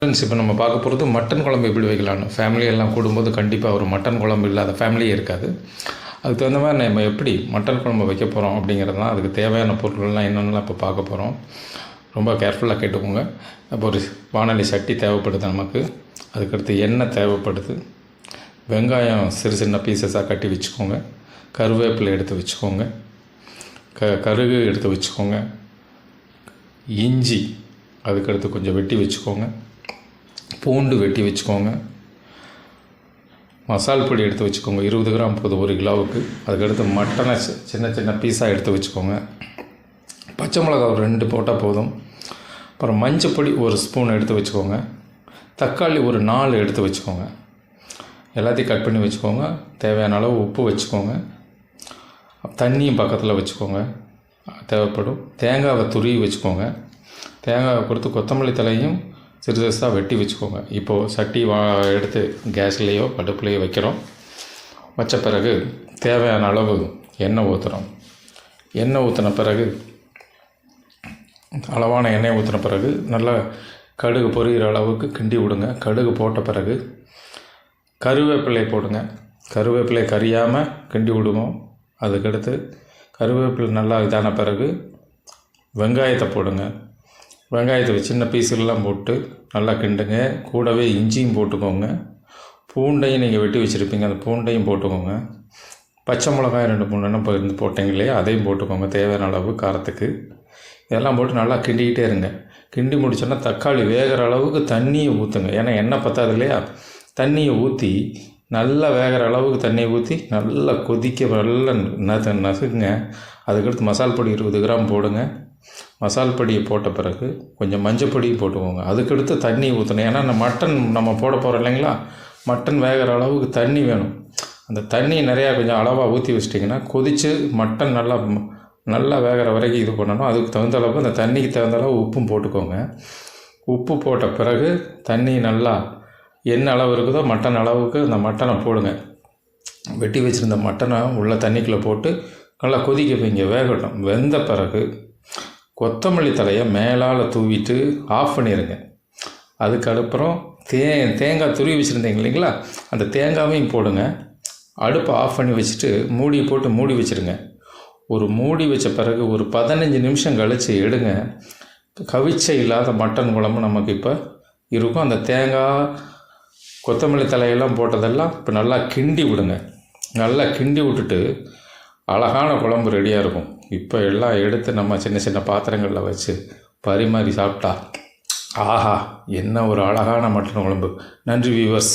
Friends, இப்போ நம்ம பார்க்க போகிறது மட்டன் குழம்பு எப்படி வைக்கலான்னு. ஃபேமிலியெல்லாம் கூடும்போது கண்டிப்பாக ஒரு மட்டன் குழம்பு இல்லாத ஃபேமிலியே இருக்காது. அதுக்கு தகுந்த மாதிரி நம்ம எப்படி மட்டன் குழம்பு வைக்க போகிறோம் அப்படிங்கிறது தான். அதுக்கு தேவையான பொருட்கள்லாம் என்னென்னலாம் இப்போ பார்க்க போகிறோம். ரொம்ப கேர்ஃபுல்லாக கேட்டுக்கோங்க. இப்போ ஒரு வானொலி சட்டி தேவைப்படுது நமக்கு. அதுக்கடுத்து எண்ணெய் தேவைப்படுது. வெங்காயம் சிறு சின்ன பீசஸாக கட்டி வச்சுக்கோங்க. கருவேப்பிலை எடுத்து வச்சுக்கோங்க. கருகு எடுத்து வச்சுக்கோங்க. இஞ்சி அதுக்கடுத்து கொஞ்சம் வெட்டி வச்சுக்கோங்க. பூண்டு வெட்டி வச்சுக்கோங்க. மசால் பொடி எடுத்து வச்சுக்கோங்க. 20 கிராம் போதும் 1 கிலோவுக்கு. அதுக்கடுத்து மட்டனை சின்ன சின்ன பீஸாக எடுத்து வச்சுக்கோங்க. பச்சை மிளகா ஒரு 2 போட்டால் போதும். அப்புறம் மஞ்சள் பொடி 1 ஸ்பூன் எடுத்து வச்சுக்கோங்க. தக்காளி ஒரு 4 எடுத்து வச்சுக்கோங்க. எல்லாத்தையும் கட் பண்ணி வச்சுக்கோங்க. தேவையான அளவு உப்பு வச்சுக்கோங்க. தண்ணியும் பக்கத்தில் வச்சுக்கோங்க. தேவைப்படும். தேங்காவை துருவி வச்சுக்கோங்க. தேங்காவை கொடுத்து கொத்தமல்லி தலையும் சிறு சிறுசாக வெட்டி வச்சுக்கோங்க. இப்போது சட்டி எடுத்து கேஸ்லேயோ அடுப்புலையோ வைக்கிறோம். வச்ச பிறகு தேவையான அளவு எண்ணெய் ஊற்றுறோம். எண்ணெய் ஊற்றின பிறகு அளவான எண்ணெய் ஊற்றின பிறகு நல்லா கடுகு பொரிகிற அளவுக்கு கிண்டி விடுங்க. கடுகு போட்ட பிறகு கருவேப்பிலை போடுங்க. கருவேப்பிலை கரியாமல் கிண்டி விடுவோம். அதுக்கடுத்து கருவேப்பிலை நல்லா இதான பிறகு வெங்காயத்தை போடுங்க. வெங்காயத்தை சின்ன பீஸுலாம் போட்டு நல்லா கிண்டுங்க. கூடவே இஞ்சியும் போட்டுக்கோங்க. பூண்டையும் நீங்கள் வெட்டி வச்சுருப்பீங்க, அந்த பூண்டையும் போட்டுக்கோங்க. பச்சை மிளகாய் 2-3 எண்ணம் இருந்து போட்டிங்க இல்லையா, அதையும் போட்டுக்கோங்க தேவையான அளவு காரத்துக்கு. இதெல்லாம் போட்டு நல்லா கிண்டிக்கிட்டே இருங்க. கிண்டி முடிச்சோன்னா தக்காளி வேகிற அளவுக்கு தண்ணியை ஊற்றுங்க. ஏன்னா எண்ணெய் பத்தாது இல்லையா. தண்ணியை ஊற்றி நல்லா வேகிற அளவுக்கு தண்ணியை ஊற்றி நல்லா கொதிக்க நல்லா நசுக்குங்க. அதுக்கடுத்து மசால் பொடி 20 கிராம் போடுங்க. மசால் பொடியை போட்ட பிறகு கொஞ்சம் மஞ்சள் பொடியும் போட்டுக்கோங்க. அதுக்கடுத்து தண்ணி ஊற்றணும். ஏன்னா அந்த மட்டன் நம்ம போட போகிறோம் இல்லைங்களா, மட்டன் வேகிற அளவுக்கு தண்ணி வேணும். அந்த தண்ணி நிறையா கொஞ்சம் அளவாக ஊற்றி வச்சிட்டிங்கன்னா கொதித்து மட்டன் நல்லா வேகிற வரைக்கும் இது பண்ணணும். அதுக்கு தகுந்த அளவுக்கு அந்த தண்ணிக்கு தகுந்த அளவு உப்பும் போட்டுக்கோங்க. உப்பு போட்ட பிறகு தண்ணி நல்லா என்ன அளவு இருக்குதோ மட்டன் அளவுக்கு அந்த மட்டனை போடுங்க. வெட்டி வச்சுருந்த மட்டனை உள்ள தண்ணிக்குள்ளே போட்டு நல்லா கொதிக்க வைங்க, வேகட்டும். வெந்த பிறகு கொத்தமல்லி தலையை மேலால் தூவிட்டு ஆஃப் பண்ணிடுங்க. அதுக்கப்புறம் தேங்காய் துருவி வச்சுருந்தீங்க இல்லைங்களா, அந்த தேங்காவையும் போடுங்க. அடுப்பை ஆஃப் பண்ணி வச்சுட்டு மூடியை போட்டு மூடி வச்சுருங்க. ஒரு மூடி வச்ச பிறகு ஒரு 15 நிமிஷம் கழித்து எடுங்க. கவிச்சை இல்லாத மட்டன் குழம்பு நமக்கு இப்போ இருக்கும். அந்த தேங்காய் கொத்தமல்லி தலையெல்லாம் போட்டதெல்லாம் இப்போ நல்லா கிண்டி விடுங்க. நல்லா கிண்டி விட்டுட்டு அழகான குழம்பு ரெடியாக இருக்கும். இப்போ எல்லாம் எடுத்து நம்ம சின்ன சின்ன பாத்திரங்களில் வச்சு பரிமாறி சாப்பிட்டா ஆஹா, என்ன ஒரு அழகான மட்டன் குழம்பு. நன்றி வியூவர்ஸ்.